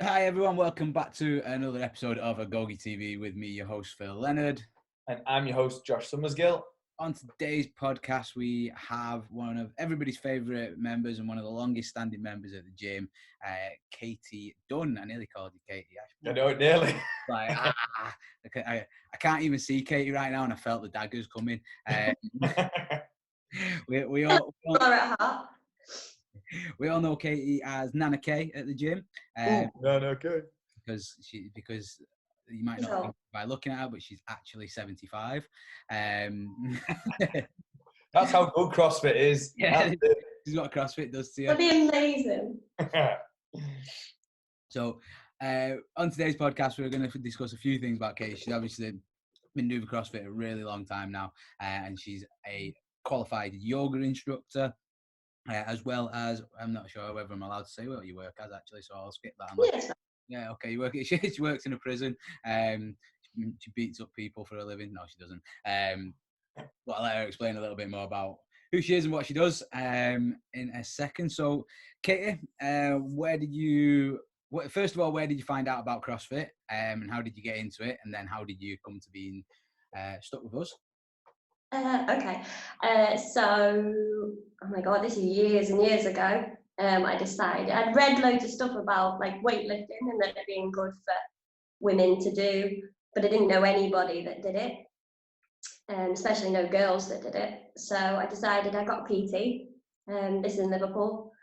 Hi everyone, welcome back to another episode of AgogeTV with me, your host Phil Leonard. And I'm your host, Josh Summersgill. On today's podcast, we have one of everybody's favourite members and one of the longest standing members at the gym, Katie Dunne. I nearly called you Katie. I know it nearly. Like, I can't even see Katie right now, and I felt the daggers coming. We all know Katie as Nanna K at the gym. Good. Because you might not think by looking at her, but she's actually 75. That's how good CrossFit is. Yeah, this is what CrossFit does to you. That'd be amazing. So, on today's podcast, we're going to discuss a few things about Katie. She's obviously been doing CrossFit a really long time now, and she's a qualified yoga instructor. As well as, I'm not sure whether I'm allowed to say what you work as actually, so I'll skip that. Yes. Yeah, okay. She works in a prison. She beats up people for a living. No, she doesn't. But I'll let her explain a little bit more about who she is and what she does in a second. So, Katie, first of all, where did you find out about CrossFit, and how did you get into it, and then how did you come to being stuck with us? Okay. So, oh my God, this is years and years ago. I decided I'd read loads of stuff about like weightlifting and that it being good for women to do, but I didn't know anybody that did it, especially no girls that did it. So I decided I got PT. This is in Liverpool,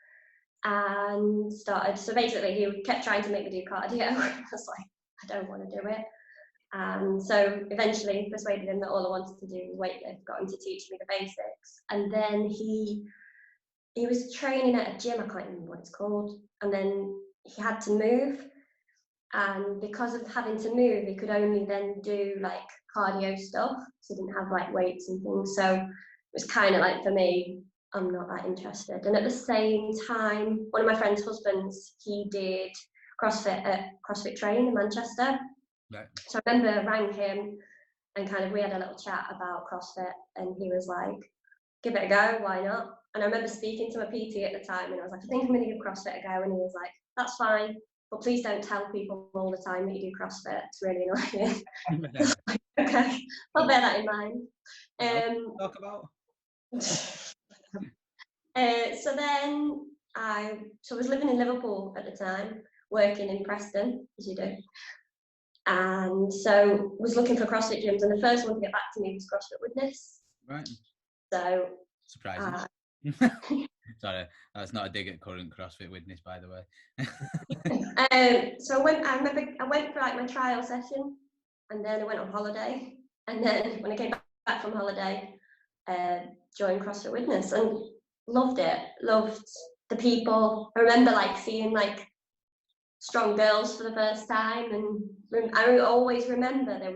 and started. So basically, he kept trying to make me do cardio. I was like, I don't want to do it. And so eventually persuaded him that all I wanted to do was weightlift, got him to teach me the basics. And then he was training at a gym, I can't remember what it's called. And then he had to move. And because of having to move, he could only then do like cardio stuff. So he didn't have like weights and things. So it was kind of like, for me, I'm not that interested. And at the same time, one of my friend's husbands, he did CrossFit at CrossFit Train in Manchester. Right. So I remember rang him and kind of we had a little chat about CrossFit, and he was like, give it a go, why not? And I remember speaking to my PT at the time, and I was like, I think I'm going to give CrossFit a go. And he was like, that's fine, but please don't tell people all the time that you do CrossFit. It's really annoying. Like, okay, I'll bear that in mind. Talk about. So then I was living in Liverpool at the time, working in Preston, as you do. And so was looking for CrossFit gyms, and the first one to get back to me was CrossFit Witness. Right. So surprising. Sorry, that's not a dig at current CrossFit Witness, by the way. So I remember I went for like my trial session, and then I went on holiday, and then when I came back from holiday, joined CrossFit Witness and loved it. Loved the people. I remember like seeing like strong girls for the first time, and I always remember they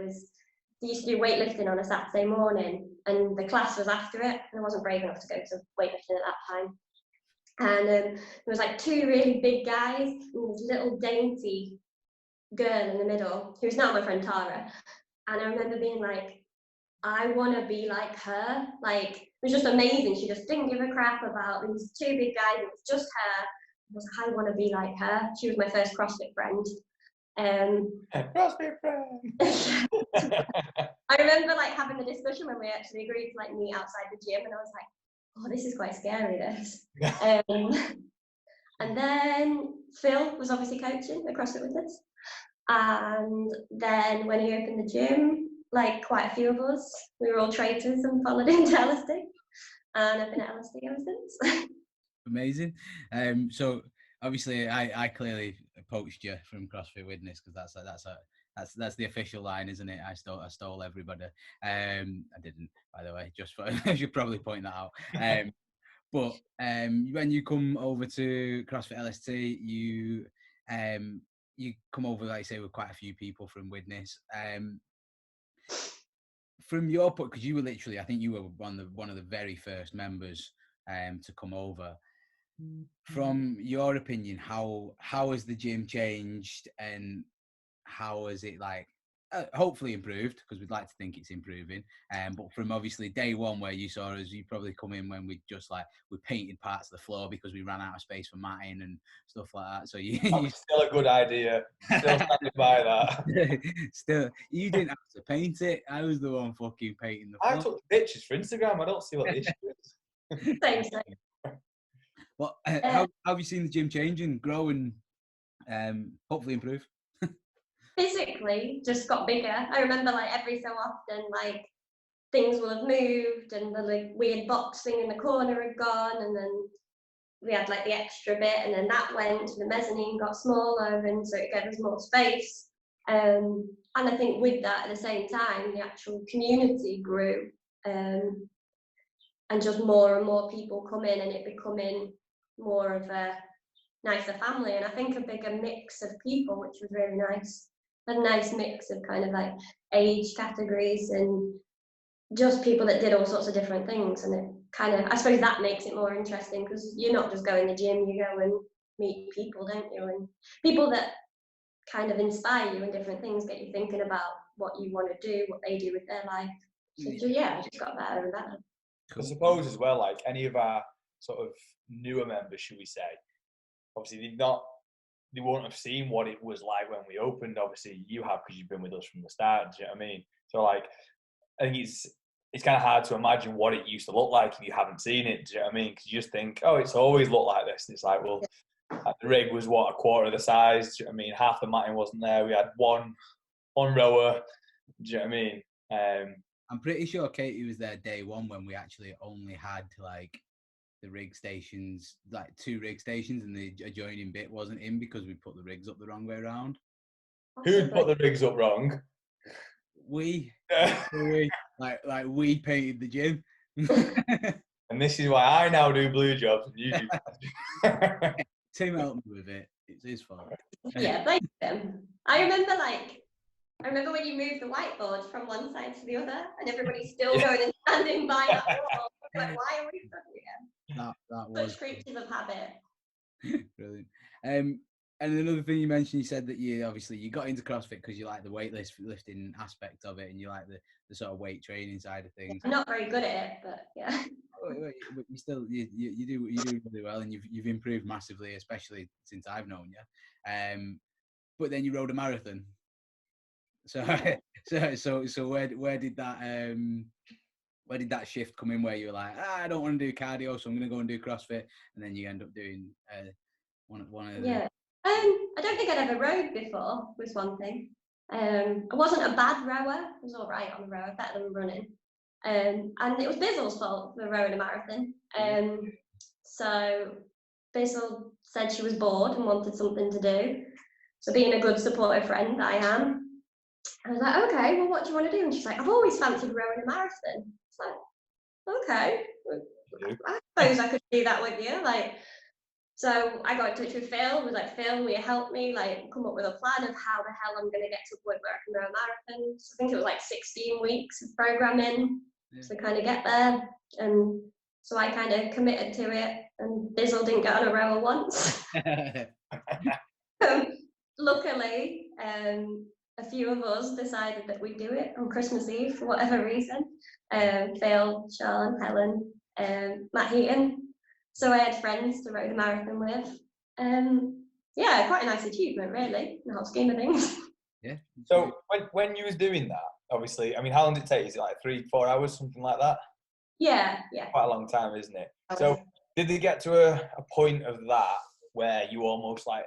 used to do weightlifting on a Saturday morning, and the class was after it, and I wasn't brave enough to go to weightlifting at that time. And there was like two really big guys and this little dainty girl in the middle, who's now my friend Tara. And I remember being like, I want to be like her. Like, it was just amazing. She just didn't give a crap about these two big guys. It was just her. I was like, I want to be like her. She was my first CrossFit friend. CrossFit friend. I remember like having the discussion when we actually agreed to like meet outside the gym, and I was like, oh, this is quite scary, this. And then Phil was obviously coaching at CrossFit with us. And then when he opened the gym, like quite a few of us, we were all traitors and followed him to LSD. And I've been at LSD ever since. Amazing. So obviously I clearly poached you from CrossFit Witness, because that's the official line, isn't it? I stole everybody. I didn't, by the way, just for, I should probably point that out. But when you come over to CrossFit LST, you come over, like I say, with quite a few people from Witness. From your point, because you were literally, I think you were one of the very first members to come over. From your opinion, how has the gym changed, and how is it like? hopefully improved, because we'd like to think it's improving. But from obviously day one where you saw us, you probably come in when we just like we painted parts of the floor because we ran out of space for matting and stuff like that. So you Still a good idea. Still standing by that. still you didn't have to paint it. I was the one fucking painting the I floor. took the pictures for Instagram. I don't see what the issue is. Same. But how have you seen the gym change and grow and hopefully improve? Physically, just got bigger. I remember like every so often, like things will have moved, and the like weird box thing in the corner had gone, and then we had like the extra bit, and then that went. The mezzanine got smaller, and so it gave us more space. And I think with that, at the same time, the actual community grew, and just more and more people come in, and it becoming more of a nicer family, and I think a bigger mix of people, which was really nice. A nice mix of kind of like age categories and just people that did all sorts of different things, and it kind of, I suppose that makes it more interesting, because you're not just going to the gym, you go and meet people, don't you, and people that kind of inspire you and different things, get you thinking about what you want to do, what they do with their life. So yeah, I just got better and better. I suppose as well, like any of our sort of newer members, should we say, obviously they won't have seen what it was like when we opened. Obviously you have, because you've been with us from the start. Do you know what I mean? So like, I think it's kind of hard to imagine what it used to look like if you haven't seen it. Do you know what I mean? Because you just think, oh, it's always looked like this. And it's like, well, the rig was what, a quarter of the size. Do you know what I mean? Half the matting wasn't there. We had one rower. Do you know what I mean? I'm pretty sure Katie was there day one when we actually only had like the rig stations, like 2 rig stations, and the adjoining bit wasn't in because we put the rigs up the wrong way around. Who'd put the rigs up wrong? We like we painted the gym. And this is why I now do blue jobs and you do. Tim helped me with it. It's his fault. Yeah, thank him. I remember when you moved the whiteboard from one side to the other, and everybody's still going and standing by that wall. Like, why are we stuck here? That was such creatures of habit. Brilliant. And another thing you mentioned, you said that you got into CrossFit because you like the weightlifting aspect of it, and you like the sort of weight training side of things. I'm not very good at it, but yeah. But you still you do really well, and you've improved massively, especially since I've known you. But then you rode a marathon. So where did that shift come in, where you were like, I don't want to do cardio, so I'm going to go and do CrossFit, and then you end up doing one of the... Yeah. I don't think I'd ever rowed before, was one thing. I wasn't a bad rower. I was all right on the rower, better than running. And it was Bizzle's fault for rowing a marathon. So Bizzle said she was bored and wanted something to do. So being a good supportive friend I am, I was like, okay, well, what do you want to do? And she's like, I've always fancied rowing a marathon. It's like, okay, I suppose I could do that with you. Like, so I got in touch with Phil. Was like, Phil, will you help me? Like, come up with a plan of how the hell I'm going to get to a point where I can row a marathon. So I think it was like 16 weeks of programming to kind of get there. And so I kind of committed to it. And Bizzle didn't get on a rower once. Luckily, a few of us decided that we'd do it on Christmas Eve for whatever reason. Phil, Sean, Helen, Matt Heaton. So I had friends to row the marathon with. Yeah, quite a nice achievement, really, in the whole scheme of things. Yeah. So when you was doing that, obviously, I mean, how long did it take? Is it like 3-4 hours, something like that? Yeah. Quite a long time, isn't it? So did they get to a point of that where you almost like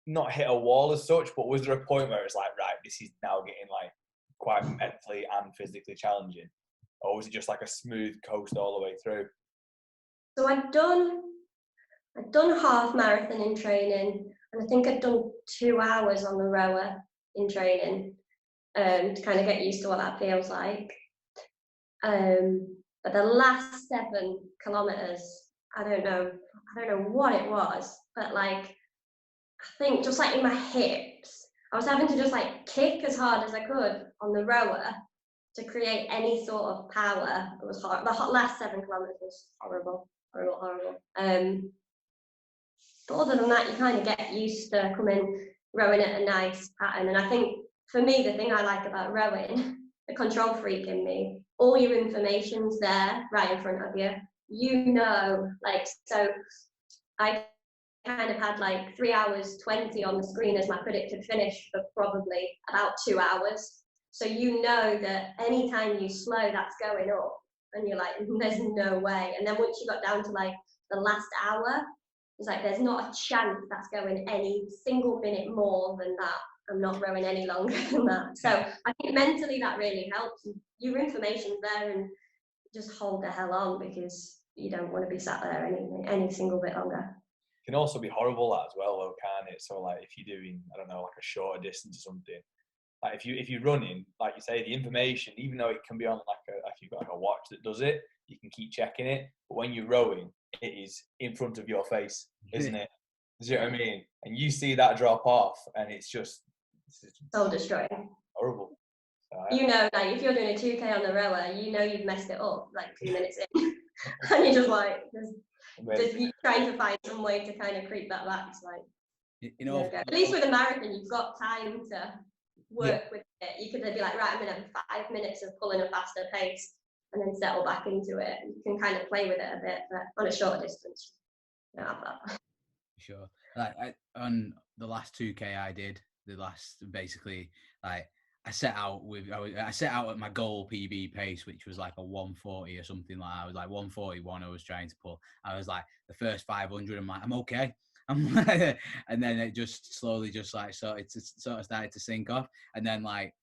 not hit a wall as such, but was there a point where it's like, right, this is now getting like quite mentally and physically challenging? Or was it just like a smooth coast all the way through? So I'd done half marathon in training, and I think I'd done 2 hours on the rower in training, to kind of get used to what that feels like. But the last 7 kilometers, I don't know what it was, but like, I think just like in my hips, I was having to just like kick as hard as I could on the rower to create any sort of power. It was hard. The last 7 kilometers was horrible. But other than that, you kind of get used to rowing at a nice pattern. And I think for me, the thing I like about rowing, the control freak in me, all your information's there right in front of you. You know, like, so I kind of had like 3 hours 20 on the screen as my predicted finish for probably about 2 hours. So you know that anytime you slow, that's going up. And you're like, there's no way. And then once you got down to like the last hour, it's like, there's not a chance that's going any single minute more than that. I'm not rowing any longer than that. So I think mentally that really helps. Your information's there, and just hold the hell on, because you don't want to be sat there any single bit longer. It can also be horrible that as well, though, can't it? So like if you're doing, I don't know, like a shorter distance or something, like if you're running, like you say, the information, even though it can be on like you've got like a watch that does it, you can keep checking it. But when you're rowing, it is in front of your face, isn't it? Do you know what I mean? And you see that drop off, and it's soul destroying. Horrible. You know, like if you're doing a 2K on the rower, you know you've messed it up like 2 minutes in, and you're just like, just trying to find some way to kind of creep that back. It's like, you know, at least with a marathon, you've got time to work with it. You could be like, right, I'm gonna have 5 minutes of pulling a faster pace, and then settle back into it. And you can kind of play with it a bit, but on a shorter distance, you don't have that. Sure. Like on the last 2K I did, basically, like I set out at my goal PB pace, which was like a 140 or something like that. I was like 141 I was trying to pull. I was like, the first 500, I'm like, I'm okay. And then it just slowly just like sort of started to sink off. And then like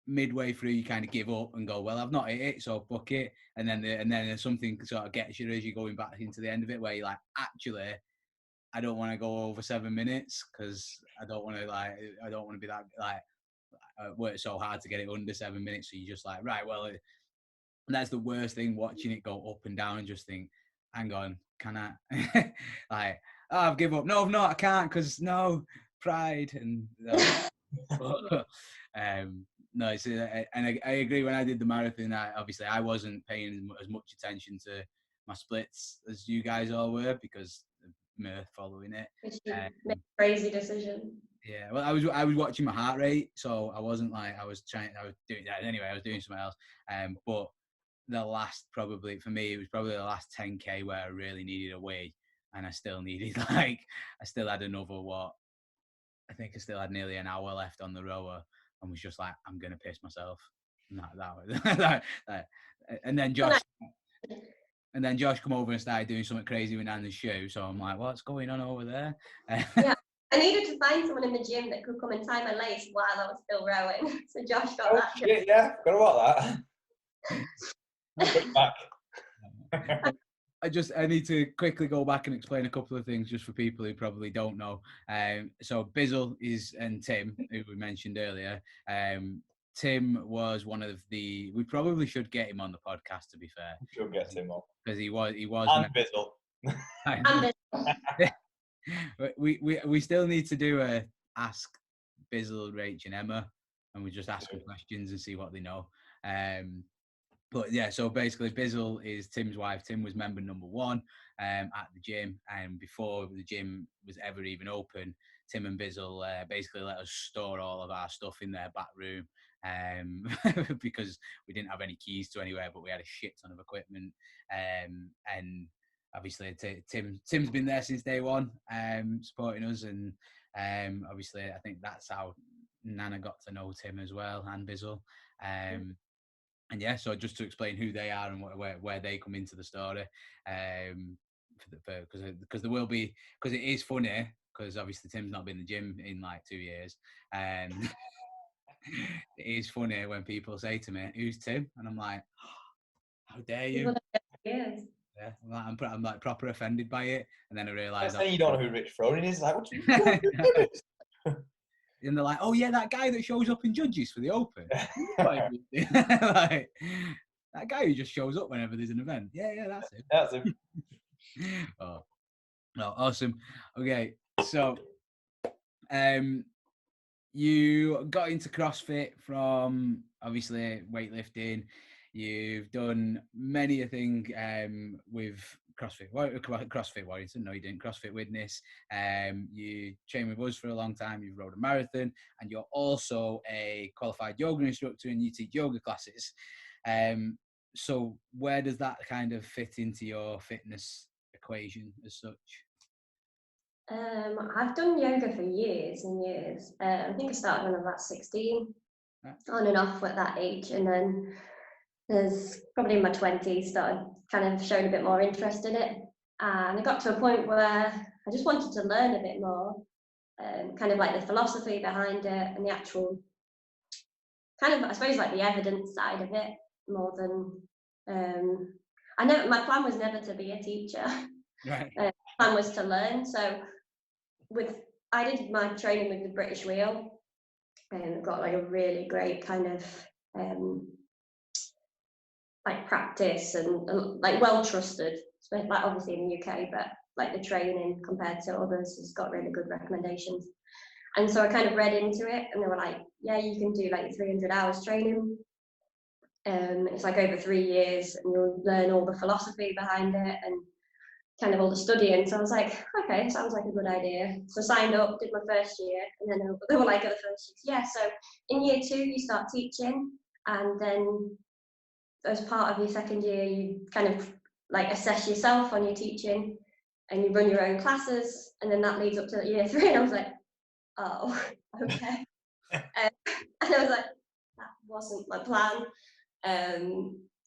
midway through, you kind of give up and go, well, I've not hit it, so fuck it. And then there's something sort of gets you as you're going back into the end of it, where you're like, actually, I don't want to go over 7 minutes, because I don't want to be that like work so hard to get it under 7 minutes. So you're just like, right, well, that's the worst thing, watching it go up and down and just think, hang on, can I? Like, oh, I've given up. No, I've not. I can't, because no, pride and. No, it's, and I agree. When I did the marathon, obviously I wasn't paying as much attention to my splits as you guys all were, because of Mirth following it. Which you make a crazy decision. Yeah, well, I was watching my heart rate, so I wasn't like I was doing that anyway. I was doing something else. But the last, probably for me, it was probably the last 10K where I really needed a wee, and I still needed I still had another I think I still had nearly an hour left on the rower, and was just like, I'm gonna piss myself. And then Josh come over and started doing something crazy with Nanna's shoe. So I'm like, what's going on over there? Yeah, I needed to find someone in the gym that could come and tie my lace while I was still rowing. So Josh got that. Shit, yeah, forgot about that. Put it back. I need to quickly go back and explain a couple of things just for people who probably don't know. So Bizzle and Tim, who we mentioned earlier. Tim was one of the. We probably should get him on the podcast, to be fair. We should get Tim on. Because he was. And Bizzle. We still need to do a ask Bizzle, Rach, and Emma, and we just ask them questions and see what they know. But yeah, so basically Bizzle is Tim's wife. Tim was member number 1 at the gym, and before the gym was ever even open, Tim and Bizzle basically let us store all of our stuff in their back room, because we didn't have any keys to anywhere, but we had a shit ton of equipment. And obviously Tim's been there since day one, supporting us, and obviously I think that's how Nanna got to know Tim as well, and Bizzle. And yeah, so just to explain who they are and where they come into the story, because there will be, because it is funny, because obviously Tim's not been in the gym in like 2 years, and it is funny when people say to me, "Who's Tim?" and I'm like, "How dare you?" Yes. Yeah, I'm like proper offended by it, and then I realise you don't know who Rich Froning is. Like, what do you? And they're like, "Oh yeah, that guy that shows up in judges for the Open." Like, that guy who just shows up whenever there's an event. Yeah, that's it. That's him. Oh, no, awesome. Okay, so you got into CrossFit from obviously weightlifting. You've done many a thing with CrossFit Warrington. No, you didn't. CrossFit Witness. You train with us for a long time. You've rode a marathon, and you're also a qualified yoga instructor, and you teach yoga classes. So where does that kind of fit into your fitness equation as such? I've done yoga for years and years. I think I started when I was about 16, Right. on and off at that age, and then there's probably in my 20s started kind of showing a bit more interest in it, and I got to a point where I just wanted to learn a bit more, kind of like the philosophy behind it and the actual kind of, I suppose, like the evidence side of it more than I know my plan was never to be a teacher. Right. My plan was to learn. So I did my training with the British Wheel, and got like a really great kind of like practice and like well trusted, like obviously in the UK, but like the training compared to others has got really good recommendations. And so I kind of read into it, and they were like, yeah, you can do like 300 hours training. It's like over 3 years, and you'll learn all the philosophy behind it and kind of all the studying. So I was like, okay, sounds like a good idea. So I signed up, did my first year, and then they were like, at the first year, yeah, so in year 2 you start teaching, and then as part of your second year you kind of like assess yourself on your teaching, and you run your own classes, and then that leads up to year 3. And I was like, oh, okay. And I was like, that wasn't my plan.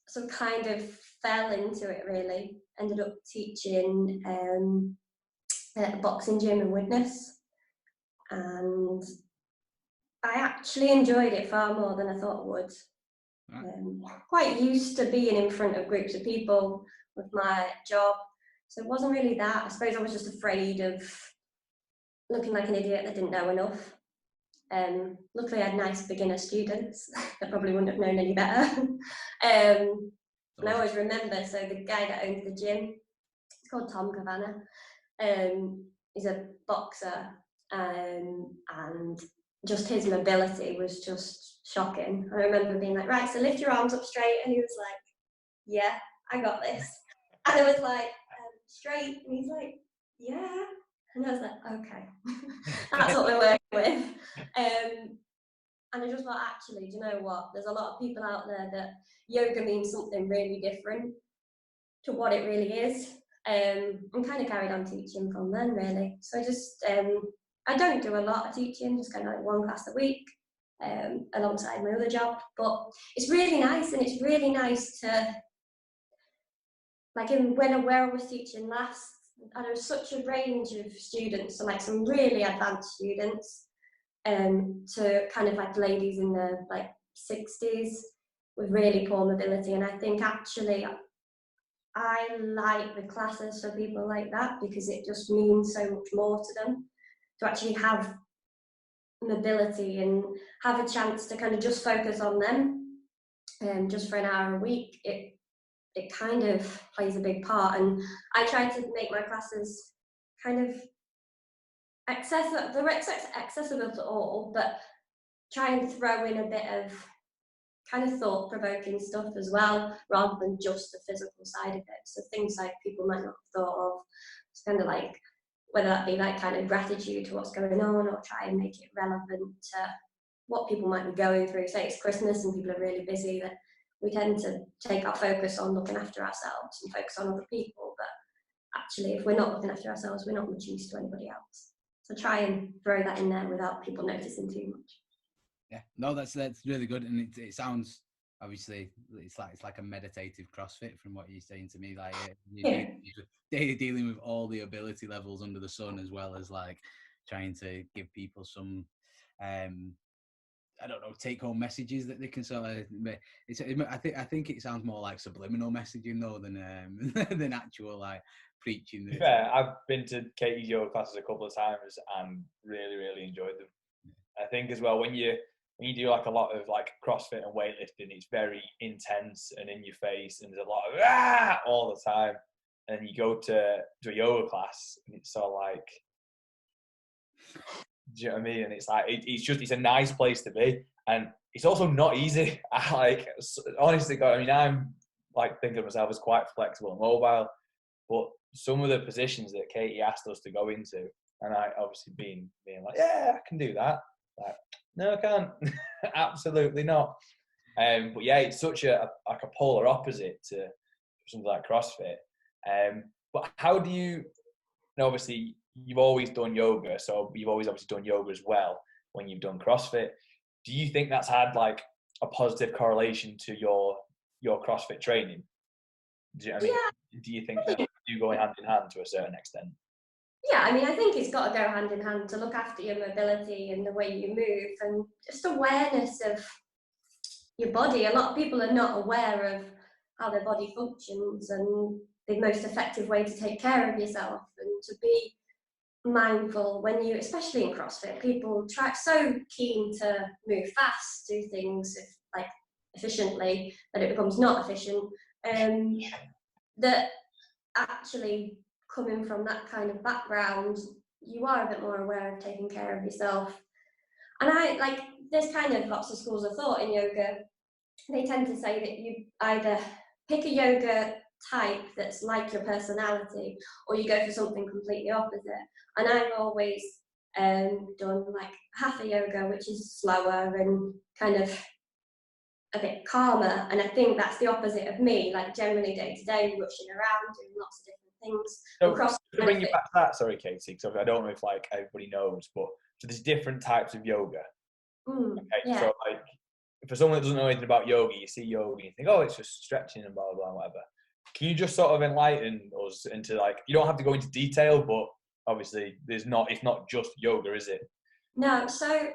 So kind of fell into it really. Ended up teaching at a boxing gym in Widnes, and I actually enjoyed it far more than I thought I would. Quite used to being in front of groups of people with my job, so it wasn't really that. I suppose I was just afraid of looking like an idiot that didn't know enough. Luckily I had nice beginner students that probably wouldn't have known any better. And I always remember, so the guy that owns the gym, it's called Tom Cavanagh, he's a boxer, and just his mobility was just shocking. I remember being like, right, so lift your arms up straight, and he was like, yeah, I got this. And I was like, straight, and he's like, yeah. And I was like, okay, that's what we're working with. And I just thought, actually, do you know what? There's a lot of people out there that yoga means something really different to what it really is. And kind of carried on teaching from then, really. So I don't do a lot of teaching, just kind of like one class a week, alongside my other job. But it's really nice, and it's really nice to, like where I was teaching last, and there was such a range of students, so like some really advanced students, to kind of like ladies in their like 60s with really poor mobility. And I think actually I like the classes for people like that, because it just means so much more to them to actually have mobility and have a chance to kind of just focus on them, just for an hour a week. It kind of plays a big part, and I try to make my classes kind of accessible to all, but try and throw in a bit of kind of thought-provoking stuff as well, rather than just the physical side of it. So things like people might not have thought of. It's kind of like, whether that be like kind of gratitude to what's going on, or try and make it relevant to what people might be going through. Say it's Christmas and people are really busy, that we tend to take our focus on looking after ourselves and focus on other people. But actually, if we're not looking after ourselves, we're not much use to anybody else. So try and throw that in there without people noticing too much. Yeah, no, that's really good, and it sounds, obviously it's like a meditative CrossFit from what you're saying to me. Like you're dealing with all the ability levels under the sun, as well as like trying to give people some I don't know, take home messages that they can sort of. I think it sounds more like subliminal messaging though than actual like preaching. To be fair, I've been to Katie's yoga classes a couple of times and really enjoyed them. I think as well, when you do like a lot of like CrossFit and weightlifting, it's very intense and in your face, and there's a lot of all the time. And you go to a yoga class, and it's sort of like, do you know what I mean? And it's like it's a nice place to be, and it's also not easy. Honestly, God, I mean, I'm like thinking of myself as quite flexible and mobile. But some of the positions that Katie asked us to go into, and I obviously being like, yeah, I can do that. Like, no, I can't. Absolutely not. But yeah, it's such a polar opposite to something like CrossFit. But how do you, obviously you've always done yoga, so you've always obviously done yoga as well when you've done CrossFit. Do you think that's had like a positive correlation to your CrossFit training? Do you think that you go hand in hand to a certain extent? Yeah, I mean, I think it's got to go hand in hand to look after your mobility and the way you move and just awareness of your body. A lot of people are not aware of how their body functions and the most effective way to take care of yourself, and to be mindful when you, especially in CrossFit, people try so keen to move fast, do things like efficiently that it becomes not efficient. That actually coming from that kind of background, you are a bit more aware of taking care of yourself. And there's kind of lots of schools of thought in yoga. They tend to say that you either pick a yoga type that's like your personality, or you go for something completely opposite. And I've always done like hatha yoga, which is slower and kind of a bit calmer. And I think that's the opposite of me, like generally day to day, rushing around, doing lots of different things. So to bring you back to that, sorry, Katie, because I don't know if like everybody knows, but so there's different types of yoga. Okay, yeah. so like for someone that doesn't know anything about yoga, you see yoga and you think, oh, it's just stretching and blah blah blah, whatever. Can you just sort of enlighten us into, like, you don't have to go into detail, but obviously it's not just yoga, is it? No, so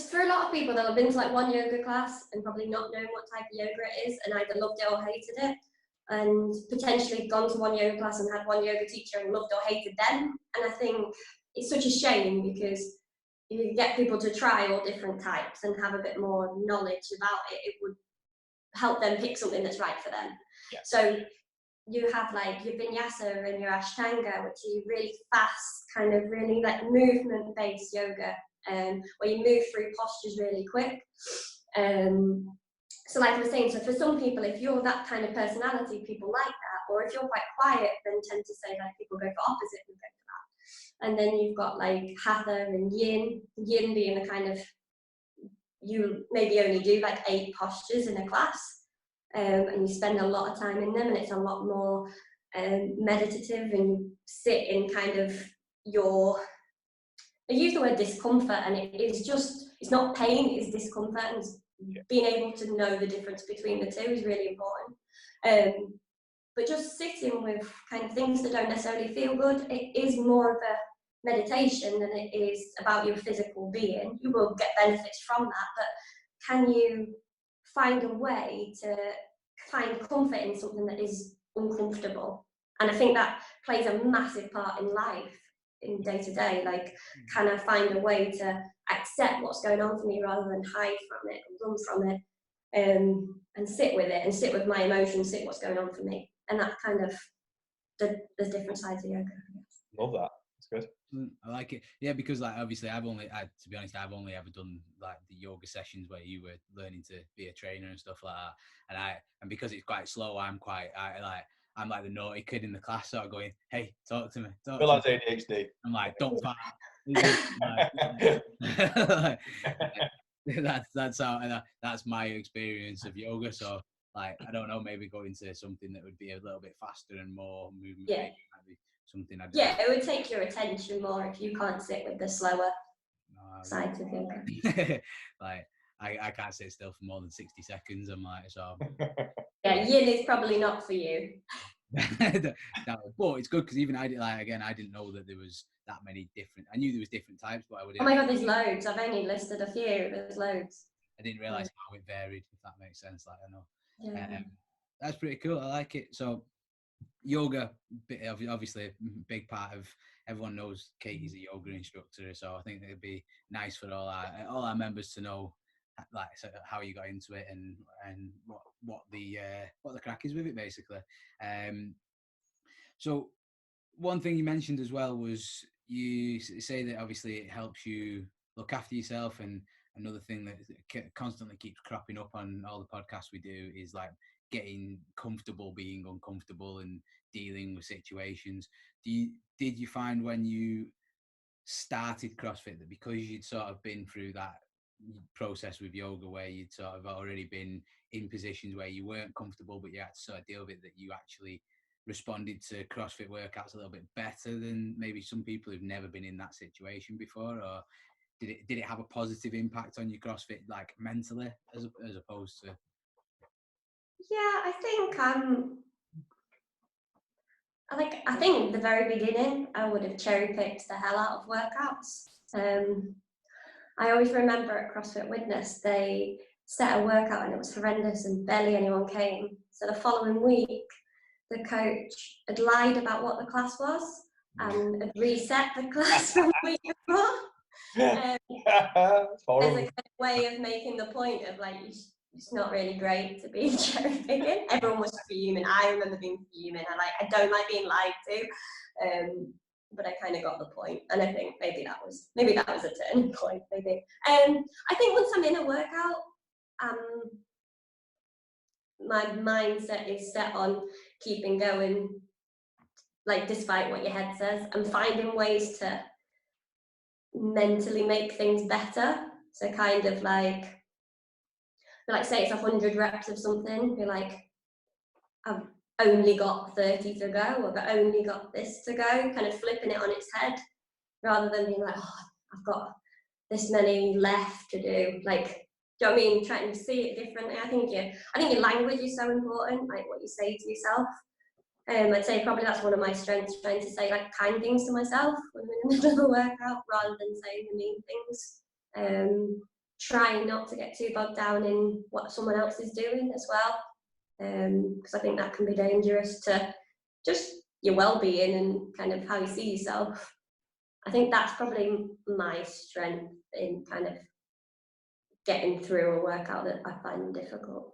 for a lot of people, they'll have been to like one yoga class and probably not known what type of yoga it is, and either loved it or hated it, and potentially gone to one yoga class and had one yoga teacher and loved or hated them. And I think it's such a shame, because if you get people to try all different types and have a bit more knowledge about it, it would help them pick something that's right for them. Yeah. So you have like your vinyasa and your ashtanga, which are really fast, kind of really like movement-based yoga, where you move through postures really quick. So like I was saying, so for some people, if you're that kind of personality, people like that. Or if you're quite quiet, then tend to say like people go for opposite and go for that. And then you've got like hatha and yin being the kind of, you maybe only do like 8 postures in a class, and you spend a lot of time in them, and it's a lot more meditative, and you sit in kind of I use the word discomfort, and it's not pain, it's discomfort, and being able to know the difference between the two is really important. But just sitting with kind of things that don't necessarily feel good, it is more of a meditation than it is about your physical being. You will get benefits from that, but can you find a way to find comfort in something that is uncomfortable? And I think that plays a massive part in life, in day to day. Like, can I find a way to accept what's going on for me rather than hide from it or run from it, and sit with it and sit with my emotions, sit what's going on for me. And that's kind of the different sides of yoga. Love that. It's good. I like it. Yeah, because like obviously to be honest, I've only ever done like the yoga sessions where you were learning to be a trainer and stuff like that. And because it's quite slow, I'm like the naughty kid in the class, sort of going, "Hey, talk to me." Feel like ADHD. I'm like, "Don't fart." That's my experience of yoga. So like, I don't know, maybe going to something that would be a little bit faster and more movement. Yeah. Might be something I do. Yeah, it would take your attention more if you can't sit with the slower sides of yoga. Like, I can't sit still for more than 60 seconds. I'm like, so. Yeah, yin is probably not for you. But it's good because even I didn't know that there was that many different. I knew there was different types, but I wouldn't. Oh my god, there's loads. I've only listed a few. There's loads. I didn't realize how it varied, if that makes sense. Like, I know. Yeah. That's pretty cool. I like it. So yoga, obviously a big part of, everyone knows Katie's a yoga instructor, so I think it'd be nice for all our members to know, like, how you got into it and what the crack is with it, basically. So one thing you mentioned as well was, you say that obviously it helps you look after yourself, and another thing that constantly keeps cropping up on all the podcasts we do is like getting comfortable being uncomfortable and dealing with situations. Did you find when you started CrossFit that because you'd sort of been through that process with yoga where you'd sort of already been in positions where you weren't comfortable but you had to sort of deal with it, that you actually responded to CrossFit workouts a little bit better than maybe some people who've never been in that situation before? Or did it have a positive impact on your CrossFit, like mentally, as opposed to? Yeah, I think the very beginning I would have cherry picked the hell out of workouts. I always remember at CrossFit Witness they set a workout and it was horrendous and barely anyone came. So the following week, the coach had lied about what the class was and had reset the class from the week before. There's a kind of way of making the point of like, it's not really great to be cherry picking. Everyone was fuming. I remember being fuming. I don't like being lied to. But I kind of got the point, and I think maybe that was a turning point. Maybe. I think once I'm in a workout, my mindset is set on keeping going, like despite what your head says, and finding ways to mentally make things better. So kind of like say it's 100 reps of something, be like, I've only got 30 to go, or I've only got this to go, kind of flipping it on its head, rather than being like, oh, I've got this many left to do. Like, do you know what I mean? Trying to see it differently. I think your language is so important, like what you say to yourself. I'd say probably that's one of my strengths, trying to say like kind things to myself when I'm in the middle of a workout, rather than saying the mean things. Trying not to get too bogged down in what someone else is doing as well, because I think that can be dangerous to just your well-being and kind of how you see yourself. I think that's probably my strength in kind of getting through a workout that I find difficult.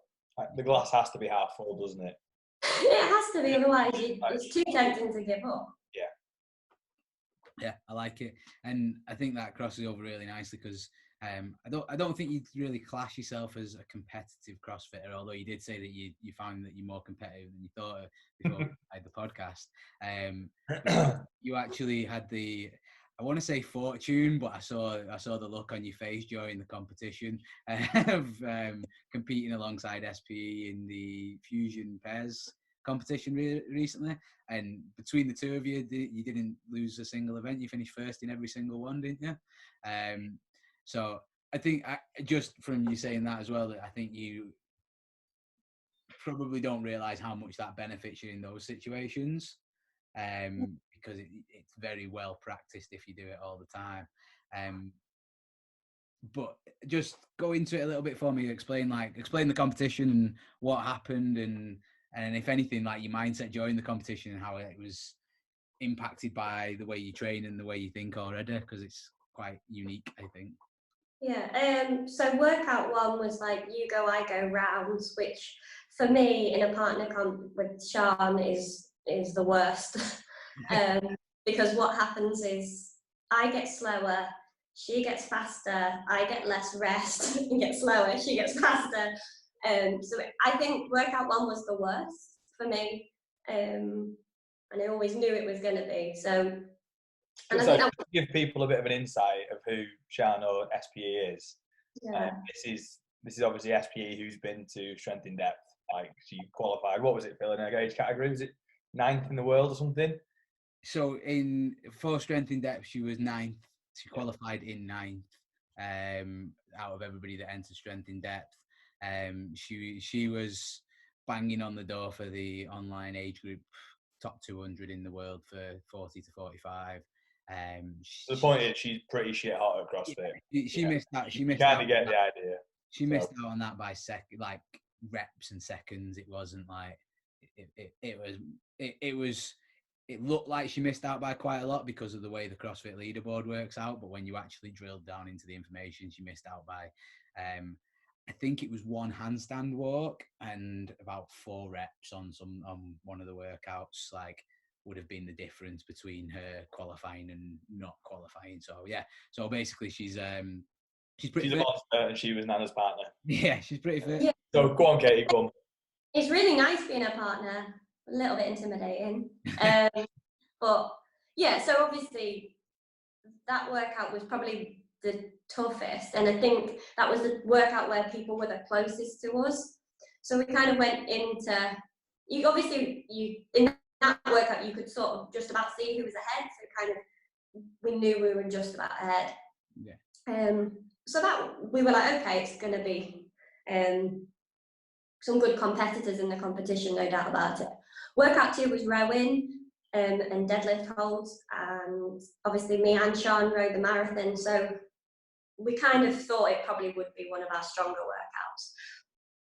The glass has to be half full, doesn't it? It has to be, otherwise it's too tempting to give up. Yeah, I like it, and I think that crosses over really nicely because I don't think you'd really class yourself as a competitive CrossFitter, although you did say that you found that you're more competitive than you thought before we had the podcast. You actually had the, I want to say fortune, but I saw the look on your face during the competition of competing alongside SPE in the Fusion Pairs competition recently, and between the two of you, you didn't lose a single event. You finished first in every single one, didn't you? So I think just from you saying that as well, that I think you probably don't realise how much that benefits you in those situations, because it's very well practiced if you do it all the time. But just go into it a little bit for me. Explain the competition and what happened, and if anything, like your mindset during the competition and how it was impacted by the way you train and the way you think already, because it's quite unique, I think. Yeah, so workout one was like you go, I go rounds, which for me in a partner comp with Sean is the worst. Because what happens is I get slower, she gets faster, I get less rest, and get slower, she gets faster. So I think workout one was the worst for me, and I always knew it was going to be. So, and so to give people a bit of an insight of who Shan or SPE is. Yeah. This is obviously SPE who's been to Strength in Depth. Like she qualified. What was it, Phil, in her age category? Was it 9th in the world or something? So for Strength in Depth, she was 9th. She qualified in 9th. Out of everybody that entered Strength in Depth, she was banging on the door for the online age group top 200 in the world for 40 to 45. So the point is, she's pretty shit hot at CrossFit. She missed out. She missed kind out. of get the idea. She missed out on that by like reps and seconds. It wasn't like it was. It looked like she missed out by quite a lot because of the way the CrossFit leaderboard works out. But when you actually drilled down into the information, she missed out by, I think it was 1 handstand walk and about 4 reps on one of the workouts. Like, would have been the difference between her qualifying and not qualifying. So yeah. So basically, she's pretty fit. A monster, and she was Nanna's partner. Yeah, she's pretty fit. Yeah. So go on, Katie. Go on. it's really nice being a partner. A little bit intimidating, but yeah. So obviously, that workout was probably the toughest, and I think that was the workout where people were the closest to us. So we kind of went into, you obviously, you in that workout you could sort of just about see who was ahead, so kind of we knew we were just about ahead. So that we were like, okay, it's going to be some good competitors in the competition, no doubt about it. Workout 2 was rowing and deadlift holds, and obviously me and Sean rowed the marathon, so we kind of thought it probably would be one of our stronger workouts,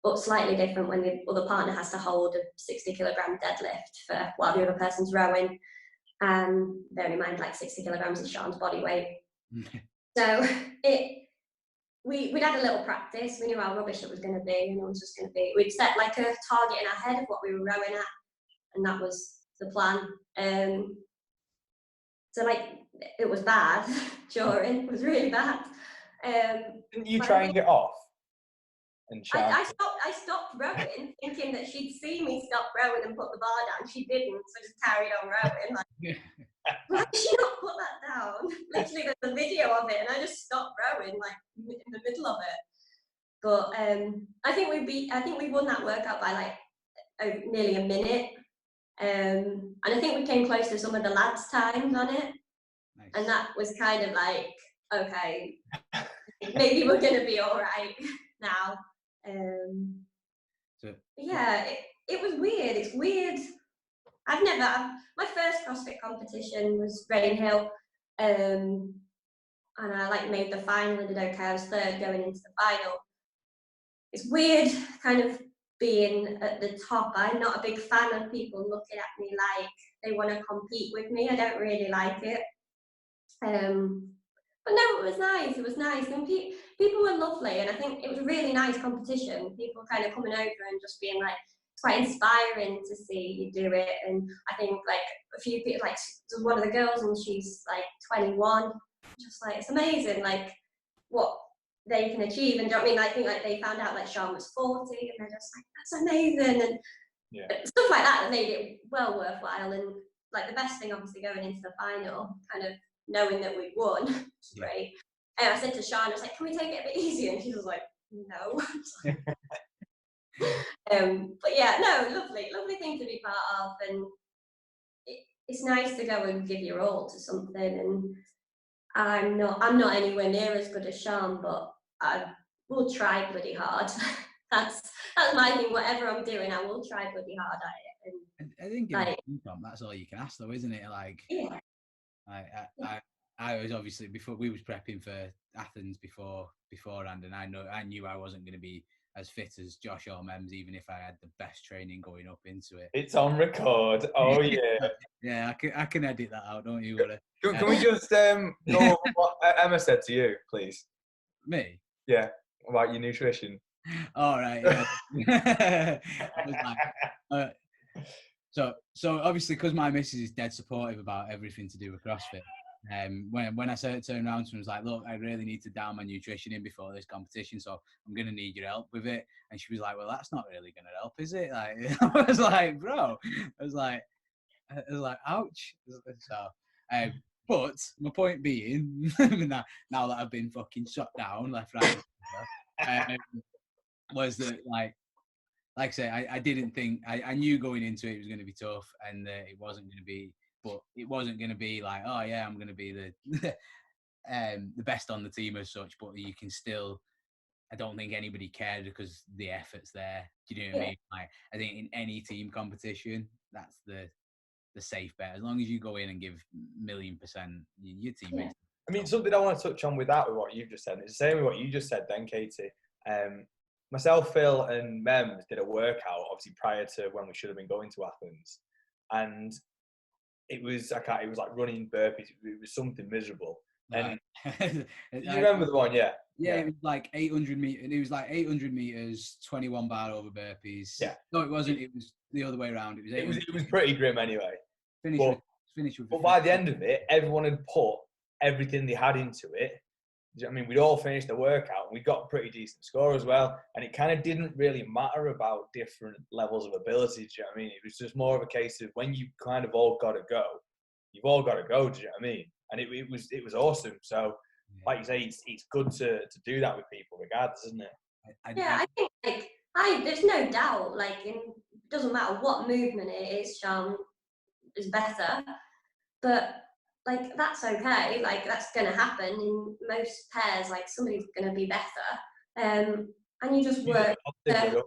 but slightly different when the other partner has to hold a 60 kilogram deadlift for while the other person's rowing. Bear in mind, like 60 kilograms is Sean's body weight. So we'd had a little practice. We knew how rubbish it was going to be, and it was just going to be. We'd set like a target in our head of what we were rowing at, and that was the plan. So like it was bad during. It was really bad. Didn't you try and get off? And I stopped rowing, thinking that she'd see me stop rowing and put the bar down. She didn't, so I just carried on rowing. Like, why did she not put that down? Literally, there's a video of it, and I just stopped rowing like in the middle of it. But I think we won that workout by like nearly a minute, and I think we came close to some of the lads' times on it. Nice. And that was kind of like, okay, maybe we're gonna be all right now. Yeah, it was weird. It's weird. My first CrossFit competition was Rainhill, and I like made the final and did okay. I was third going into the final. It's weird kind of being at the top. I'm not a big fan of people looking at me like they want to compete with me. I don't really like it. But no, it was nice. It was nice, and people were lovely, and I think it was a really nice competition. People kind of coming over and just being like, it's quite inspiring to see you do it. And I think like a few people, like one of the girls, and she's like 21, just like it's amazing, like what they can achieve. And do you know what I mean? I think like they found out like Sean was 40, and they're just like, that's amazing, and stuff like that made it well worthwhile. And like the best thing, obviously, going into the final, kind of knowing that we won, which is great. And I said to Sean, I was like, can we take it a bit easier? And she was like, no. But yeah, no, lovely thing to be part of, and it's nice to go and give your all to something. And I'm not anywhere near as good as Sean, but I will try bloody hard. That's my thing. Whatever I'm doing, I will try bloody hard at it. And I think that's all you can ask, though, isn't it? Like, yeah. I was obviously, before we was prepping for Athens beforehand, and I knew I wasn't going to be as fit as Josh or Mems, even if I had the best training going up into it. It's on record. Oh yeah. Yeah, I can edit that out, don't you worry. Can we just go over what Emma said to you, please? Me? Yeah, about your nutrition. All right. Yeah. So obviously, because my missus is dead supportive about everything to do with CrossFit. When I turned around to her and was like, look, I really need to down my nutrition in before this competition, so I'm going to need your help with it. And she was like, well, that's not really going to help, is it? Like, I was like, bro, I was like, ouch. So, but my point being, now that I've been fucking shut down left, right, was that like I say, I didn't think, I knew going into it was going to be tough, and it wasn't going to be. But it wasn't going to be like, oh yeah, I'm going to be the best on the team as such. But you can still, I don't think anybody cared because the effort's there. Do you know what I mean? Like, I think in any team competition, that's the safe bet. As long as you go in and give 1,000,000%, your teammates. I mean, something I want to touch on with what you've just said. It's the same with what you just said then, Katie. Myself, Phil, and Mem did a workout obviously prior to when we should have been going to Athens, and it was like running burpees. It was something miserable. And you remember the one, yeah? Yeah, it was like 800 meters. It was like 800 meters, 21 bar over burpees. Yeah. No, it wasn't. It was the other way around. It was pretty grim anyway. Finish with. But by the end of it, everyone had put everything they had into it, Do you know what I mean? We'd all finished the workout and we got a pretty decent score as well. And it kind of didn't really matter about different levels of ability. Do you know what I mean? It was just more of a case of when you kind of all got to go, you've all got to go. Do you know what I mean? And it was awesome. So, like you say, it's good to do that with people, regardless, isn't it? I think like there's no doubt. Like, it doesn't matter what movement it is, Sean is better. But like, that's okay. Like, that's going to happen in most pairs. Like, somebody's going to be better, and you just work. You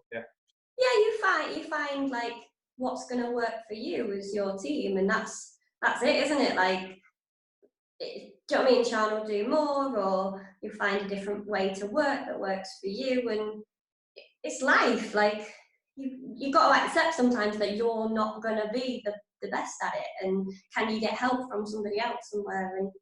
find like what's going to work for you as your team, and that's it, isn't it? Like, do you know what I mean? Sean will do more, or you find a different way to work that works for you, and it's life. Like, you got to accept sometimes that you're not going to be the best at it, and can you get help from somebody else somewhere? And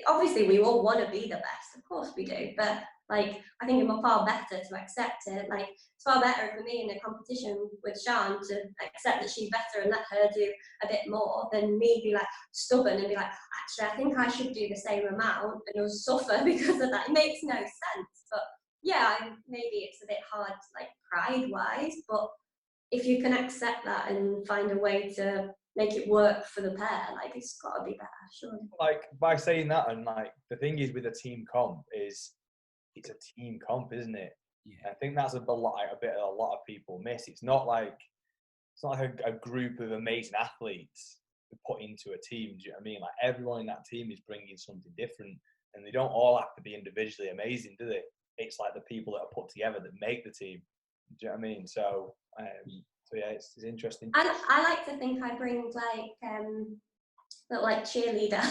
obviously we all want to be the best, of course we do, but like, I think it's far better to accept it. Like, it's far better for me in a competition with Sean to accept that she's better and let her do a bit more than me be like stubborn and be like, actually I think I should do the same amount, and you'll suffer because of that. It makes no sense. But yeah, maybe it's a bit hard, like, pride-wise, but if you can accept that and find a way to make it work for the pair, like, it's got to be better, surely. Like, by saying that, and like, the thing is with a team comp is, it's a team comp, isn't it? Yeah. I think that's a lot of people miss. It's not like a group of amazing athletes put into a team. Do you know what I mean? Like, everyone in that team is bringing something different, and they don't all have to be individually amazing, do they? It's like the people that are put together that make the team. Do you know what I mean? So yeah, it's interesting. I like to think I bring like cheerleader